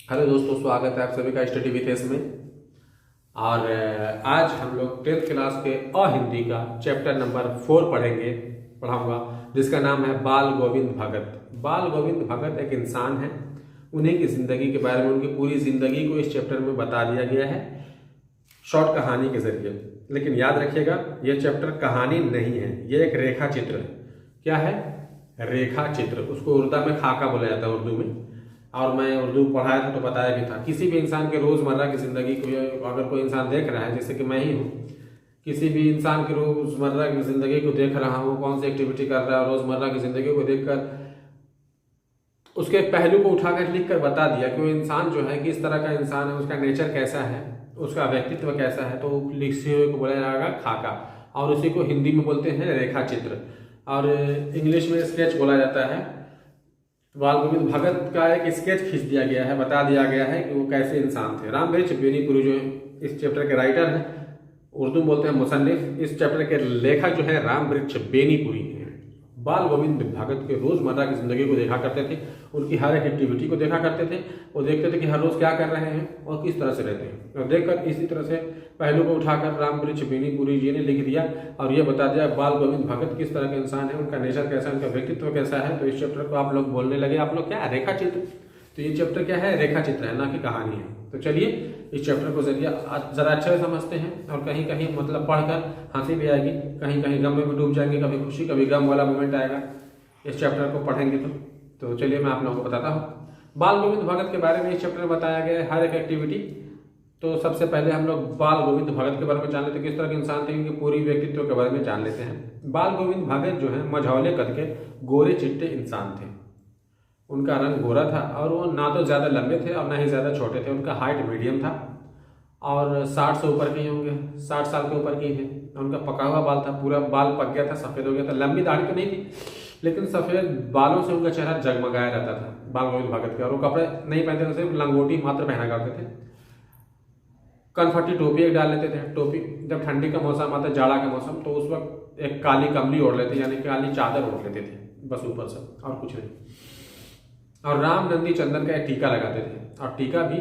Hello दोस्तों, स्वागत है आप सभी का स्टडी विथ एस में। और आज हम लोग 10th क्लास के हिंदी का चैप्टर नंबर 4 पढ़ाऊंगा, जिसका नाम है बाल गोविंद भगत। बाल गोविंद भगत एक इंसान है, उन्हीं की ज़िंदगी के बारे में, उनकी पूरी ज़िंदगी को इस चैप्टर में बता दिया गया है शॉर्ट कहानी के जरिए। लेकिन याद रखिएगा, ये चैप्टर कहानी नहीं है, ये एक रेखा चित्र है। क्या है? रेखा चित्र। उसको उर्दू में खाका बोला जाता है, उर्दू में। और मैं उर्दू पढ़ाया था तो बताया भी था। किसी भी इंसान के रोज़मर्रा की ज़िंदगी को अगर कोई इंसान देख रहा है, जैसे कि मैं ही हूँ, किसी भी इंसान की रोज़मर्रा की ज़िंदगी को देख रहा हूँ, कौन सी एक्टिविटी कर रहा है, रोज़मर्रा की ज़िंदगी को देखकर उसके पहलू को उठाकर लिख कर बता दिया कि वो इंसान जो है किस तरह का इंसान है, उसका नेचर कैसा है, उसका व्यक्तित्व कैसा है, तो लिखे हुए को बोला जाएगा खाका। और उसी को हिंदी में बोलते हैं रेखा चित्र, और इंग्लिश में स्केच बोला जाता है। बाल गोविंद भगत का एक स्केच खींच दिया गया है, बता दिया गया है कि वो कैसे इंसान थे। रामवृक्ष बेनीपुरी जो इस चैप्टर के राइटर हैं, उर्दू में बोलते हैं मुसन्निफ, इस चैप्टर के लेखक जो है रामवृक्ष बेनीपुरी हैं। बाल गोविंद भगत के रोज़मर्रा की ज़िंदगी को देखा करते थे, उनकी हर एक एक्टिविटी को देखा करते थे। वो देखते थे कि हर रोज़ क्या कर रहे हैं और किस तरह से रहते हैं, और देखकर इसी तरह से पहलू को उठाकर रामवृक्ष बेनीपुरी जी ने लिख दिया और ये बता दिया बाल गोविंद भगत किस तरह के इंसान है, उनका नेचर कैसा है, उनका व्यक्तित्व कैसा है। तो इस चैप्टर को आप लोग बोलने लगे, आप लोग क्या रेखा चित्र। तो ये चैप्टर क्या है? रेखा चित्र है, ना कि कहानी है। तो चलिए इस चैप्टर को जरिए ज़रा अच्छे से समझते हैं, और कहीं कहीं मतलब पढ़कर हंसी भी आएगी, कहीं कहीं गम में भी डूब जाएंगे, कभी खुशी कभी गम वाला मोमेंट आएगा इस चैप्टर को पढ़ेंगे तो चलिए मैं आप लोगों को बताता हूँ। बाल गोविंद भगत के बारे में इस चैप्टर में बताया गया है हर एक एक्टिविटी। तो सबसे पहले हम लोग बाल गोविंद भगत के बारे में जान लेते हैं, किस तरह के इंसान थे, इनके पूरी व्यक्तित्व के बारे में जान लेते हैं। बाल गोविंद भगत जो है मझौले कद के गोरे चिट्टे इंसान थे। उनका रंग गोरा था, और वो ना तो ज़्यादा लंबे थे और ना ही ज़्यादा छोटे थे। उनका हाइट मीडियम था, और 60 से ऊपर के ही होंगे, 60 साल के ऊपर के ही थे। उनका पका हुआ बाल था, पूरा बाल पक गया था, सफ़ेद हो गया था। लंबी दाढ़ी तो नहीं थी, लेकिन सफ़ेद बालों से उनका चेहरा जगमगाया रहता था बाल गोविंद भगत के। और वो कपड़े नहीं पहनते थे, सिर्फ लंगोटी मात्र पहना करते थे। कनफटी टोपी एक डाल लेते थे। टोपी जब ठंडी का मौसम आता है, जाड़ा का मौसम, तो उस वक्त एक काली कमली ओढ़ लेते, यानी काली चादर ओढ़ लेते थे बस ऊपर से, और कुछ नहीं। और राम नंदी चंदन का एक टीका लगाते थे, और टीका भी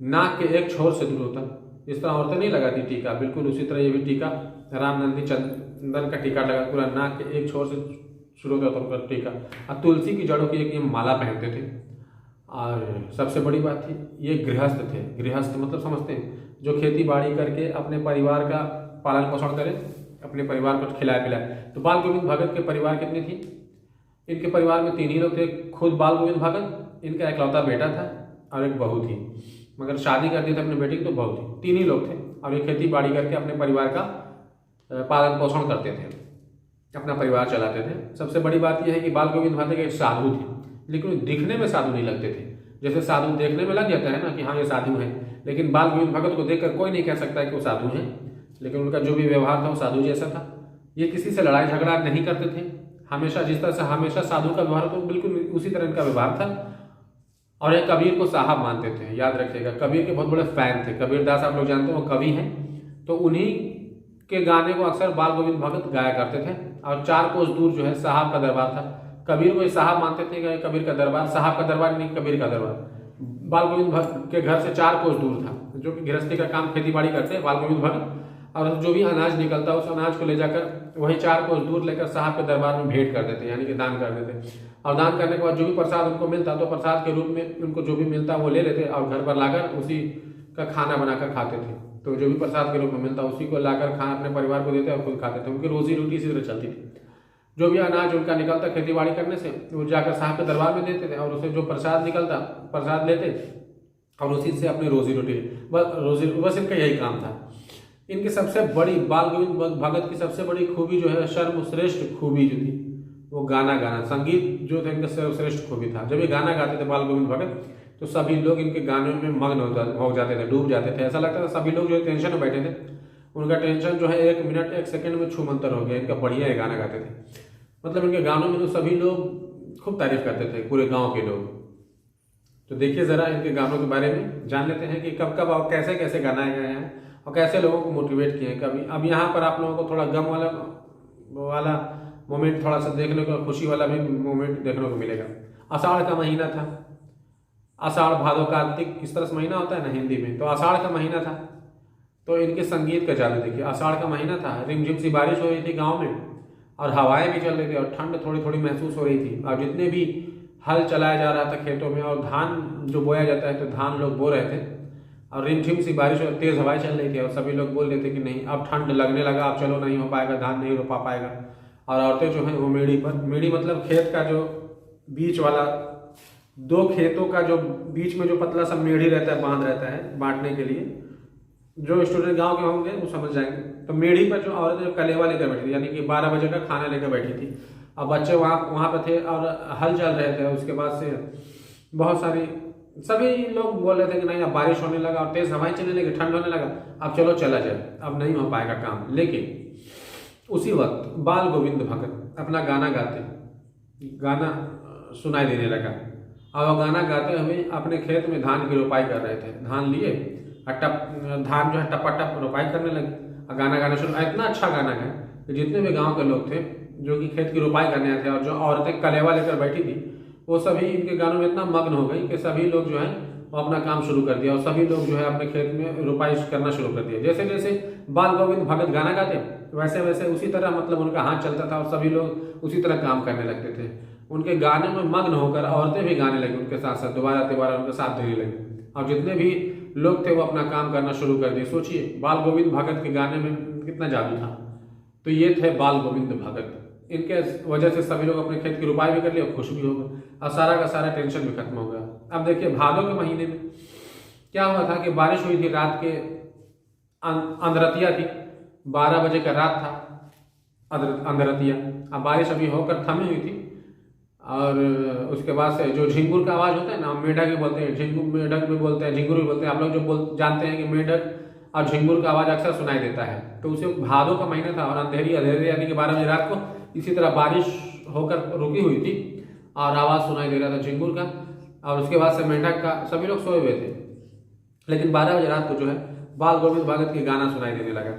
नाक के एक छोर से दूर होता। जिस तरह औरतें नहीं लगाती टीका, बिल्कुल उसी तरह ये भी टीका राम नंदी चंदन का टीका लगा, पूरा नाक के एक छोर से शुरू होता उनका टीका। और तुलसी की जड़ों की एक ये माला पहनते थे। और सबसे बड़ी बात थी, ये गृहस्थ थे। गृहस्थ मतलब समझते हैं, जो खेती बाड़ी करके अपने परिवार का पालन पोषण करे, अपने परिवार को खिलाए पिलाए। तो बाल गोविंद भगत के परिवार कितनी थी? इनके परिवार में 3 ही लोग थे। खुद बाल गोविंद भगत, इनका इकलौता बेटा था, और एक बहू थी, मगर शादी कर दी थी अपने बेटे की, तो बहू थी। 3 ही लोग थे, और ये खेती बाड़ी करके अपने परिवार का पालन पोषण करते थे, अपना परिवार चलाते थे। सबसे बड़ी बात यह है कि बाल गोविंद भगत एक साधु थे, लेकिन दिखने में साधु नहीं लगते थे। जैसे साधु देखने में लग जाता है ना कि हाँ ये साधु है, लेकिन बाल गोविंद भगत को देखकर कोई नहीं कह सकता है कि वो साधु हैं। लेकिन उनका जो भी व्यवहार था वो साधु जैसा था। ये किसी से लड़ाई झगड़ा नहीं करते थे। हमेशा जिस तरह से हमेशा साधु का व्यवहार तो बिल्कुल उसी तरह इनका व्यवहार था। और ये कबीर को साहब मानते थे, याद रखिएगा। कबीर के बहुत बड़े फैन थे। कबीरदास आप लोग जानते हैं, वो कवि हैं, तो उन्हीं के गाने को अक्सर बाल गोविंद भगत गाया करते थे। और 4 कोस दूर जो है साहब का दरबार था। कबीर को साहब मानते थे कि कबीर का दरबार, साहब का दरबार नहीं, कबीर का दरबार बाल गोविंद भगत के घर से 4 कोस दूर था। जो कि गृहस्थी का काम खेती बाड़ी करते बाल गोविंद भगत, और जो भी अनाज निकलता उस अनाज को ले जाकर वही 4 कोस दूर लेकर साहब के दरबार में भेंट कर देते, यानी कि दान कर देते। और दान करने के बाद जो भी प्रसाद उनको मिलता, तो प्रसाद के रूप में उनको जो भी मिलता वो ले लेते, और घर पर लाकर उसी का खाना बनाकर खाते थे। तो जो भी प्रसाद के रूप में मिलता उसी को लाकर खाना अपने परिवार को देते और खुद खाते थे। उनकी रोजी रोटी इसी तरह चलती थी। जो भी अनाज उनका निकलता खेती बाड़ी करने से, वो जाकर साहब के दरबार में देते थे, और उसे जो प्रसाद निकलता प्रसाद लेते, और उसी से अपनी रोजी रोटी बस इनका यही काम था। इनकी सबसे बड़ी बाल गोविंद भगत की सबसे बड़ी खूबी जो है, सर्वश्रेष्ठ खूबी जो थी, वो गाना गाना। संगीत जो था इनका सर्वश्रेष्ठ खूबी था। जब ये गाना गाते थे बाल गोविंद भगत, तो सभी लोग इनके गानों में मग्न हो जाते थे, डूब जाते थे। ऐसा लगता था सभी लोग जो टेंशन में बैठे थे, उनका टेंशन जो है 1 मिनट 1 सेकंड में छूमंतर हो गया। इनका बढ़िया ये गाना गाते थे। मतलब इनके गानों में तो सभी लोग खूब तारीफ करते थे, पूरे गाँव के लोग। तो देखिए ज़रा इनके गानों के बारे में जान लेते हैं कि कब कब और कैसे कैसे गाना गए हैं, और कैसे लोगों को मोटिवेट किए हैं। कभी अब यहाँ पर आप लोगों को थोड़ा गम वाला मोमेंट थोड़ा सा देखने को, खुशी वाला भी मोमेंट देखने को मिलेगा। आषाढ़ का महीना था, आषाढ़ भादो कार्तिक इस तरह से महीना होता है ना हिंदी में, तो आषाढ़ का महीना था। तो इनके संगीत का जादू देखिए, आषाढ़ का महीना था, रिमझिम सी बारिश हो रही थी गाँव में और हवाएं भी चल रही थी और ठंड थोड़ी थोड़ी महसूस हो रही थी। और जितने भी हल चलाया जा रहा था खेतों में और धान जो बोया जाता है तो धान लोग बो रहे थे और रिमझिम सी बारिश और तेज़ हवाएं चल रही थी और सभी लोग बोल रहे थे कि नहीं अब ठंड लगने लगा, अब चलो नहीं हो पाएगा, धान नहीं रोपा पाएगा। और औरतें जो हैं वो मेड़ी पर, मेड़ी मतलब खेत का जो बीच वाला, दो खेतों का जो बीच में जो पतला सा मेढ़ी रहता है, बांध रहता है बांटने के लिए, जो स्टूडेंट गांव के होंगे वो समझ जाएंगे। तो मेढ़ी पर जो औरतें कलेवा लेकर बैठी थी, यानी कि 12 बजे का खाना लेकर बैठी थी। अब बच्चे वहाँ पर थे और हल चल रहे थे। उसके बाद से बहुत सारी सभी लोग बोल रहे थे कि नहीं अब बारिश होने लगा और तेज़ हवाएं चलने लगी, ठंड होने लगा, अब चलो चला जाए, अब नहीं हो पाएगा काम। लेकिन उसी वक्त बाल गोविंद भगत अपना गाना गाते, गाना सुनाई देने लगा और वो गाना गाते हुए अपने खेत में धान की रोपाई कर रहे थे। धान लिए धान जो है टप रोपाई करने लगे और गाना गाना शुरू। इतना अच्छा गाना है कि जितने भी गांव के लोग थे जो कि खेत की रोपाई करने आए थे और जो औरतें कलेवा लेकर बैठी थी, वो सभी इनके गानों में इतना मग्न हो गई कि सभी लोग जो है वो अपना काम शुरू कर दिया और सभी लोग जो है अपने खेत में रोपाई करना शुरू कर दिया। जैसे जैसे बाल गोविंद भगत गाना गाते वैसे वैसे उसी तरह मतलब उनका हाथ चलता था और सभी लोग उसी तरह काम करने लगते थे। उनके गाने में मग्न होकर औरतें भी गाने लगी उनके साथ साथ, दोबारा तिबारा उनके साथ देने लगी और जितने भी लोग थे वो अपना काम करना शुरू कर दिए। सोचिए बाल गोविंद भगत के गाने में कितना जादू था। तो ये थे बाल गोविंद भगत। इनके वजह से सभी लोग अपने खेत की रुपाई भी कर लिए और खुश भी हो गए और सारा का सारा टेंशन भी खत्म हो गया। अब देखिए भादों के महीने में क्या हुआ था कि बारिश हुई थी, रात के अंधरतिया थी, 12 बजे का रात था अंधरतिया। अब बारिश अभी होकर थमी हुई थी और उसके बाद से जो झिंगुर का आवाज़ होता है ना, मेढक भी बोलते हैं, झिंगुर मेढक भी बोलते हैं, झिंगुर भी बोलते हैं। आप लोग जो जानते हैं कि मेढक और झिंगुर का आवाज़ अक्सर सुनाई देता है। तो उसे भादों का महीना था और अंधेरी यानी कि 12 बजे रात को इसी तरह बारिश होकर रुकी हुई थी और आवाज़ सुनाई दे रहा था झिंगुर का और उसके बाद से मेढक का। सभी लोग सोए हुए थे लेकिन 12 बजे रात को जो है बाल गोविंद भगत की गाना सुनाई देने लगा।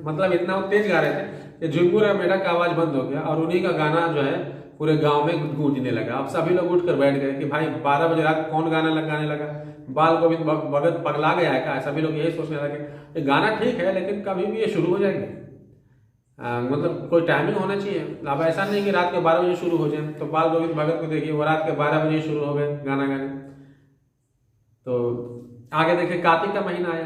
मतलब इतना वो तेज गा रहे थे कि झिंगुर और मेढक का आवाज़ बंद हो गया और उन्हीं का गाना जो है पूरे गांव में गूंजने लगा। अब सभी लोग उठकर बैठ गए कि भाई 12 बजे रात कौन गाना गाने लगा, बाल गोविंद भगत पगला गया है क्या? सभी लोग यही सोचने लगे। ये गाना ठीक है लेकिन कभी भी ये शुरू हो जाएंगे, मतलब कोई टाइमिंग होना चाहिए। अब ऐसा नहीं कि रात के 12 बजे शुरू हो जाए। तो बाल गोविंद भगत को देखिए वो रात के 12 बजे शुरू हो गए गाना गाने। तो आगे देखिए कार्तिक का महीना आया।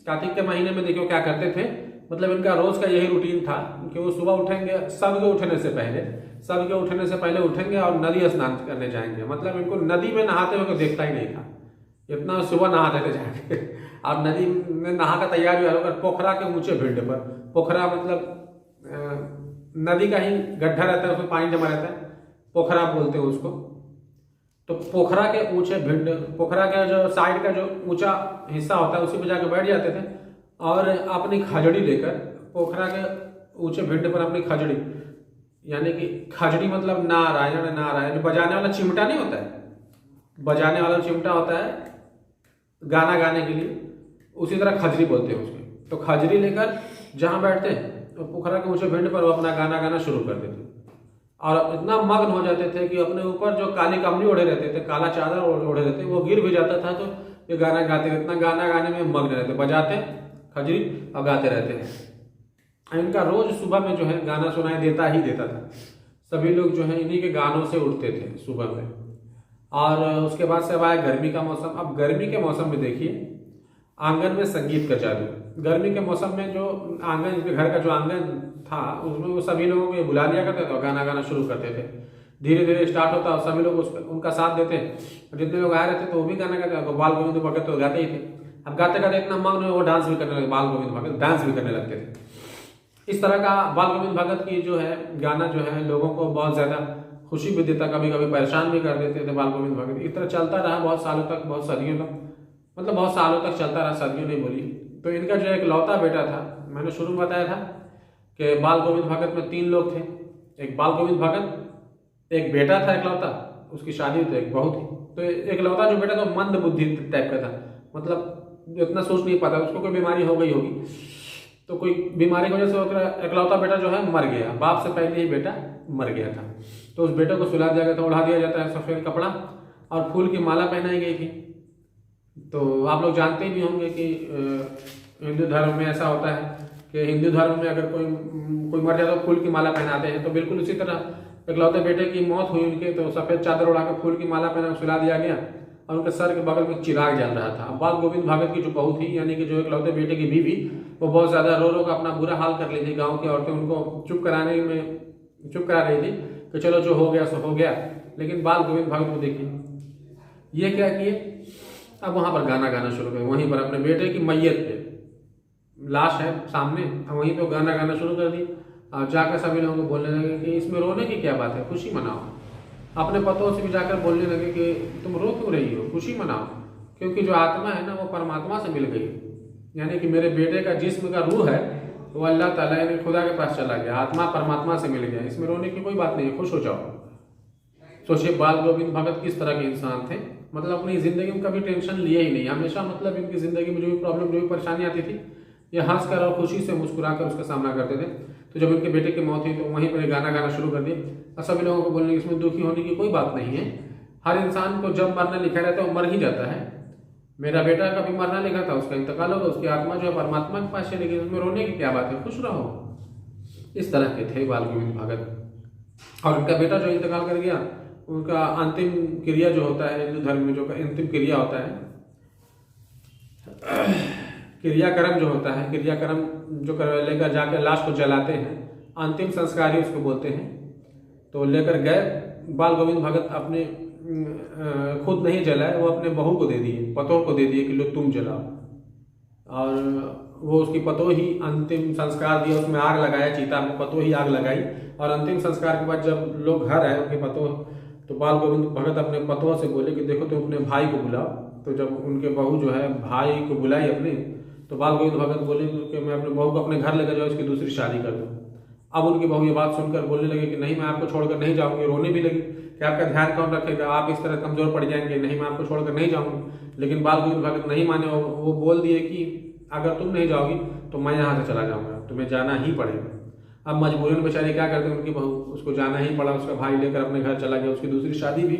कार्तिक के महीने में देखिए क्या करते थे, मतलब इनका रोज का यही रूटीन था कि वो सुबह उठेंगे, सबके उठने से पहले उठेंगे और नदी स्नान करने जाएंगे। मतलब इनको नदी में नहाते हुए देखता ही नहीं था, इतना सुबह नहाते थे जाके। और नदी में नहा का तैयार भी होकर पोखरा के ऊंचे भिंड पर, पोखरा मतलब नदी का ही गड्ढा रहता है, उसमें पानी जमा रहता है, पोखरा बोलते हैं उसको। तो पोखरा के ऊंचे भिंड, पोखरा का जो साइड का जो ऊंचा हिस्सा होता है उसी पे जाकर बैठ जाते थे और अपनी खजड़ी लेकर पोखरा के ऊंचे भिंड पर अपनी खजड़ी, यानी कि खजड़ी मतलब नारायण नारायण, जो बजाने वाला चिमटा नहीं होता है, बजाने वाला चिमटा होता है गाना गाने के लिए, उसी तरह खजड़ी बोलते हैं उसके। तो खजड़ी लेकर जहाँ बैठते तो पोखरा के ऊंचे भिंड पर वो अपना गाना गाना शुरू कर देते और इतना मग्न हो जाते थे कि अपने ऊपर जो काली कमली ओढ़े रहते थे, काला चादर ओढ़े रहते, वो गिर भी जाता था। तो ये गाना गाते, इतना गाना गाने में मग्न रहते, बजाते खजड़ी और गाते रहते। इनका रोज सुबह में जो है गाना सुनाई देता ही देता था। सभी लोग जो है इन्हीं के गानों से उठते थे सुबह में। और उसके बाद से अब आया गर्मी का मौसम। अब गर्मी के मौसम में देखिए आंगन में संगीत का चालू। गर्मी के मौसम में जो आंगन, इनके घर का जो आंगन था उसमें वो सभी लोगों को बुला लिया करते थे और गाना गाना शुरू करते थे। धीरे धीरे स्टार्ट होता और सभी लोग उनका साथ देते। जितने लोग आए रहते तो वो भी गाना गाते, तो बाल गोविंद भगत तो गाते ही थे। अब गाते गाते इतना मग्न वो डांस भी करने लगे, बाल गोविंद भगत डांस भी करने लगते थे। इस तरह का बाल गोविंद भगत की जो है गाना जो है लोगों को बहुत ज़्यादा खुशी भी देता, कभी कभी परेशान भी कर देते थे बाल गोविंद भगत। इस तरह चलता रहा बहुत सालों तक, बहुत सदियों तक, मतलब बहुत सालों तक चलता रहा, सदियों नहीं बोली। तो इनका जो एक लौता बेटा था, मैंने शुरू में बताया था कि बाल गोविंद भगत में 3 लोग थे। एक बाल गोविंद भगत, एक बेटा था एकलौता, उसकी शादी तो एक बहू थी। तो एकलौता जो बेटा था मंद बुद्धि टाइप का था, मतलब इतना सोच नहीं पाता, उसको कोई बीमारी हो गई होगी। तो कोई बीमारी की वजह से एकलौता बेटा जो है मर गया, बाप से पहले ही बेटा मर गया था। तो उस बेटे को सुला दिया गया था, ओढ़ा दिया जाता है सफ़ेद कपड़ा और फूल की माला पहनाई गई थी। तो आप लोग जानते भी होंगे कि हिंदू धर्म में ऐसा होता है कि हिंदू धर्म में अगर कोई मर जाए तो फूल की माला पहनाते हैं। तो बिल्कुल उसी तरह इकलौते बेटे की मौत हुई उनके, तो सफेद चादर उड़ा के फूल की माला पहना सुला दिया गया और उनके सर के बगल में चिराग जल रहा था। बाल गोविंद भगत की जो बहू थी, यानी कि जो इकलौते बेटे की बीवी, वो बहुत ज्यादा रो रो का अपना बुरा हाल कर ली थी। गाँव की औरतें उनको चुप करा रही थी कि चलो जो हो गया सो हो गया। लेकिन बाल गोविंद भगत को देखिए ये क्या किए, अब वहां पर गाना गाना शुरू कर, वहीं पर अपने बेटे की मैयत पे, लाश है सामने, अब वहीं पे गाना गाना शुरू कर दी। और जाकर सभी लोगों को बोलने लगे कि इसमें रोने की क्या बात है, खुशी मनाओ। अपने पतों से भी जाकर बोलने लगे कि तुम रो क्यों रही हो, खुशी मनाओ, क्योंकि जो आत्मा है ना वो परमात्मा से मिल गई, यानी कि मेरे बेटे का जिस्म का रूह है वो अल्लाह ताला यानी खुदा के पास चला गया, आत्मा परमात्मा से मिल गया, इसमें रोने की कोई बात नहीं है, खुश हो जाओ। सोचिए बाल गोविंद भगत किस तरह के इंसान थे, मतलब अपनी जिंदगी में कभी टेंशन लिए ही नहीं, हमेशा मतलब इनकी जिंदगी में जो भी प्रॉब्लम जो भी परेशानी आती थी ये हंसकर और खुशी से मुस्कुराकर उसका सामना करते थे। तो जब उनके बेटे की मौत हुई तो वहीं पर गाना गाना शुरू कर दिया और सभी लोगों को बोलने इसमें दुखी होने की कोई बात नहीं है, हर इंसान को जब मरना लिखा रहता है वो मर ही जाता है। मेरा बेटा कभी मरना लिखा था, उसका इंतकाल होगा, उसकी आत्मा जो है परमात्मा के पास चली गई, उसमें रोने की क्या बात है, खुश रहो। इस तरह के थे बाल गोविंद भगत। और उनका बेटा जो इंतकाल कर गया, उनका अंतिम क्रिया जो होता है हिंदू धर्म में, जो अंतिम क्रिया होता है, क्रियाक्रम जो होता है, क्रियाक्रम जो लेकर जाकर लाश को जलाते हैं, अंतिम संस्कार ही उसको बोलते हैं। तो लेकर गए, बाल गोविंद भगत अपने खुद नहीं जलाए, वो अपने बहू को दे दिए, पतों को दे दिए कि लो तुम जलाओ। और वो उसकी पतों ही अंतिम संस्कार दिया, उसमें आग लगाया, चीता में पतों ही आग लगाई। और अंतिम संस्कार के बाद जब लोग घर आए उनके पतों, तो बाल गोविंद भगत अपने पतों से बोले कि देखो तुम अपने भाई को बुलाओ। तो जब उनके बहू जो है भाई को बुलाई अपने, तो बाल गोविंद भगत बोले कि मैं अपने बहू को अपने घर लेकर जाऊँ, इसकी दूसरी शादी कर दूँ। अब उनकी बहू ये बात सुनकर बोलने लगे कि नहीं मैं आपको छोड़कर नहीं जाऊंगी, रोने भी लगी कि आपका ध्यान कौन रखेगा, आप इस तरह कमजोर पड़ जाएंगे, नहीं मैं आपको छोड़कर नहीं जाऊंगी। लेकिन बाल गोविंद भगत नहीं माने, वो बोल दिए कि अगर तुम नहीं जाओगी तो मैं यहाँ से चला जाऊंगा, तुम्हें जाना ही पड़ेगा। अब मजबूरन बेचारी क्या करते, उनकी बहू, उसको जाना ही पड़ा, उसका भाई लेकर अपने घर चला गया। उसकी दूसरी शादी भी,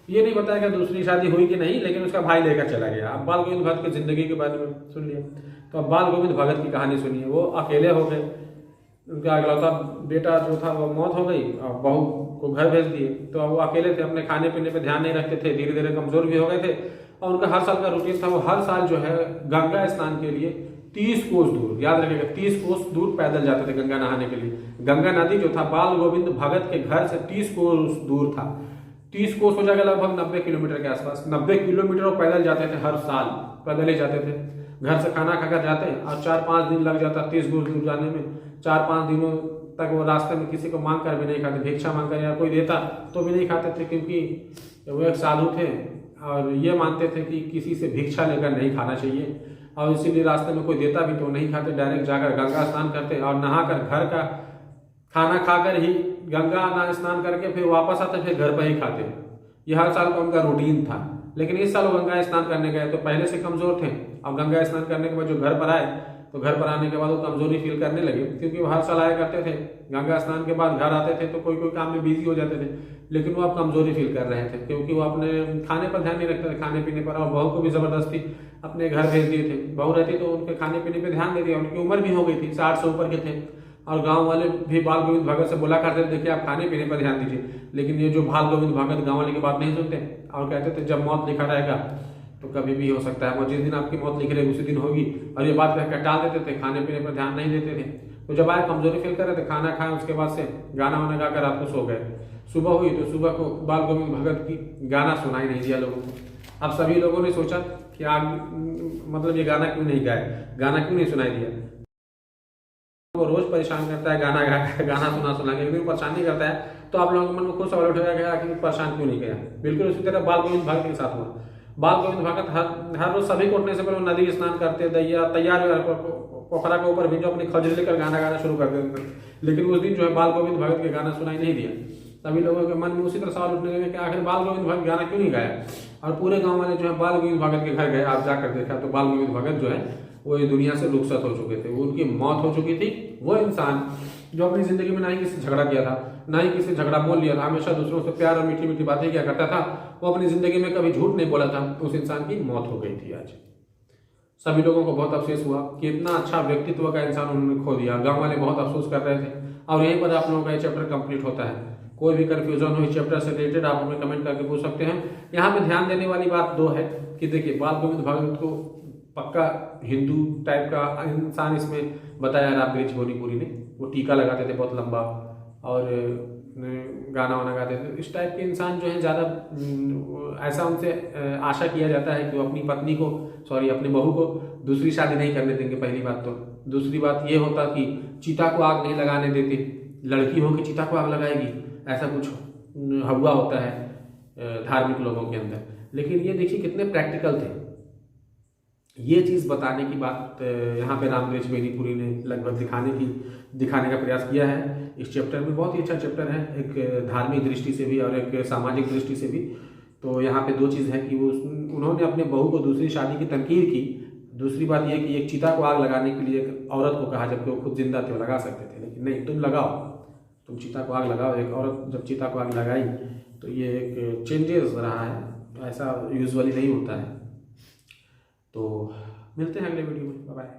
ये नहीं बताया कि दूसरी शादी हुई कि नहीं, लेकिन उसका भाई लेकर चला गया। अब बाल गोविंद भगत की जिंदगी के बारे में सुन लिया, तो अब बाल गोविंद भगत की कहानी सुनिए। वो अकेले हो गए, उनका अगलौता बेटा जो था वो मौत हो गई और बहू को घर भेज दिए। तो अब वो अकेले थे, अपने खाने पीने पे ध्यान नहीं रखते थे, धीरे धीरे कमजोर भी हो गए थे। और उनका हर साल का रूटीन था, वो हर साल जो है गंगा स्नान के लिए 30 कोस दूर, याद रखिएगा 30 कोस दूर पैदल जाते थे गंगा नहाने के लिए। गंगा नदी जो था बाल गोविंद भगत के घर से 30 कोस दूर था। 30 कोस हो जाएगा लगभग 90 किलोमीटर के आसपास। 90 किलोमीटर वो पैदल जाते थे, हर साल पैदल ही जाते थे। घर से खाना खाकर जाते और 4-5 दिन लग जाता 30 कोस दूर जाने में। 4-5 दिनों तक वो रास्ते में किसी को मांग कर भी नहीं खाते, भिक्षा मांग कर या कोई देता तो भी नहीं खाते थे, क्योंकि वो एक साधु थे और ये मानते थे कि किसी से भिक्षा लेकर नहीं खाना चाहिए। और इसीलिए रास्ते में कोई देता भी तो नहीं खाते, डायरेक्ट जाकर गंगा स्नान करते और नहाकर घर का खाना खाकर ही गंगा स्नान करके फिर वापस आते, फिर घर पर ही खाते। ये हर साल का उनका रूटीन था। लेकिन इस साल वो गंगा स्नान करने गए तो पहले से कमजोर थे, और गंगा स्नान करने के बाद जो घर पर आए तो घर पर आने के बाद वो कमजोरी फील करने लगे, क्योंकि वो हर साल आया करते थे, गंगा स्नान के बाद घर आते थे तो कोई कोई काम में बिजी हो जाते थे। लेकिन वो अब कमजोरी फील कर रहे थे, क्योंकि वो अपने खाने पर ध्यान नहीं रखते थे, खाने पीने पर। और बहू को भी जबरदस्ती अपने घर भेज दिए थे। बहू रहती तो उनके खाने पीने पर ध्यान दे दिया। उनकी उम्र भी हो गई थी, 60 से ऊपर के थे। और गांव वाले भी बाल गोविंद भगत से बोला करते थे देखिए आप खाने पीने पर ध्यान दीजिए। लेकिन ये जो बाल गोविंद भगत गांव वाले की बात नहीं सुनते और कहते थे जब मौत लिखा रहेगा तो कभी भी हो सकता है, वो जिस दिन आपकी मौत लिख रही उसी दिन होगी। और ये बात कहकर टाल देते थे, खाने पीने पर ध्यान नहीं देते थे। तो जब आए कमजोरी फील कर रहे थे, खाना खाए, उसके बाद से गाना वाना गाकर रात को सो गए। सुबह हुई तो सुबह को बाल गोविंद भगत की गाना सुनाई नहीं दिया लोगों को। अब सभी लोगों ने सोचा कि आग मतलब ये गाना क्यों नहीं गाए, गाना क्यों नहीं सुनाई दिया। वो रोज परेशान करता है गाना सुना के, लेकिन परेशान नहीं करता है। तो आप लोगों के मन में खुद सवाल उठेगा कि आखिर परेशान क्यों नहीं किया। बिल्कुल उसी तरह बाल गोविंद भगत के साथ हुआ। बाल गोविंद भगत हर रोज सभी को उठने से पहले नदी स्नान करते, दैया तैयार पोखरा के ऊपर भी जो अपनी खजरी लेकर गाना गाना शुरू कर देते। लेकिन उस दिन जो है बाल गोविंद भगत के गाना सुनाई नहीं दिया। सभी लोगों के मन में उसी तरह सवाल उठने लगे कि आखिर बाल गोविंद भगत गाना क्यों नहीं गाया। और पूरे गांव वाले जो है बाल गोविंद भगत के घर गए। आप जाकर देखा तो बाल गोविंद भगत जो है वो इस दुनिया से रुखसत हो चुके थे, वो उनकी मौत हो चुकी थी। वो इंसान जो अपनी ज़िंदगी में ना ही किसी से झगड़ा किया था, ना ही किसी से झगड़ा मोल लिया था, हमेशा दूसरों से प्यार और मीठी मीठी बातें किया करता था, वो अपनी ज़िंदगी में कभी झूठ नहीं बोला था, उस इंसान की मौत हो गई थी आज। सभी लोगों को बहुत अफसोस हुआ कि इतना अच्छा व्यक्तित्व का इंसान उन्होंने खो दिया। गांव वाले बहुत अफसोस कर रहे थे। और यहीं पर आप लोगों का ये चैप्टर कंप्लीट होता है। कोई भी कंफ्यूजन हो इस चैप्टर से रिलेटेड आप हमें कमेंट करके पूछ सकते हैं। यहाँ पे ध्यान देने वाली बात दो है कि देखिए, बाल गोविंद भगत को पक्का हिंदू टाइप का इंसान इसमें बताया रामगीरी गोनीपुरी ने। वो टीका लगाते थे बहुत लंबा और गाना वाना गाते थे। इस टाइप के इंसान जो है ज़्यादा ऐसा उनसे आशा किया जाता है कि वो अपनी पत्नी को अपनी बहू को दूसरी शादी नहीं करने देंगे, पहली बात तो। दूसरी बात ये होता कि चिता को आग नहीं लगाने देते, लड़की हो कि चिता को आग लगाएगी, ऐसा कुछ हवा होता है धार्मिक लोगों के अंदर। लेकिन ये देखिए कितने प्रैक्टिकल थे। ये चीज़ बताने की बात यहाँ पे रामगीरी गोनीपुरी ने लगभग दिखाने का प्रयास किया है इस चैप्टर में। बहुत ही अच्छा चैप्टर है, एक धार्मिक दृष्टि से भी और एक सामाजिक दृष्टि से भी। तो यहाँ पे दो चीज़ है कि उन्होंने अपने बहू को दूसरी शादी की तनकीर की। दूसरी बात यह कि एक चिता को आग लगाने के लिए एक औरत को कहा, जबकि वो खुद जिंदा थे, वो लगा सकते थे, लेकिन नहीं, तुम लगाओ, तुम चिता को आग लगाओ। एक औरत जब चिता को आग लगाई तो ये एक चेंजेस रहा है, ऐसा यूजुअली नहीं होता है। तो मिलते हैं अगले वीडियो में, बाय बाय।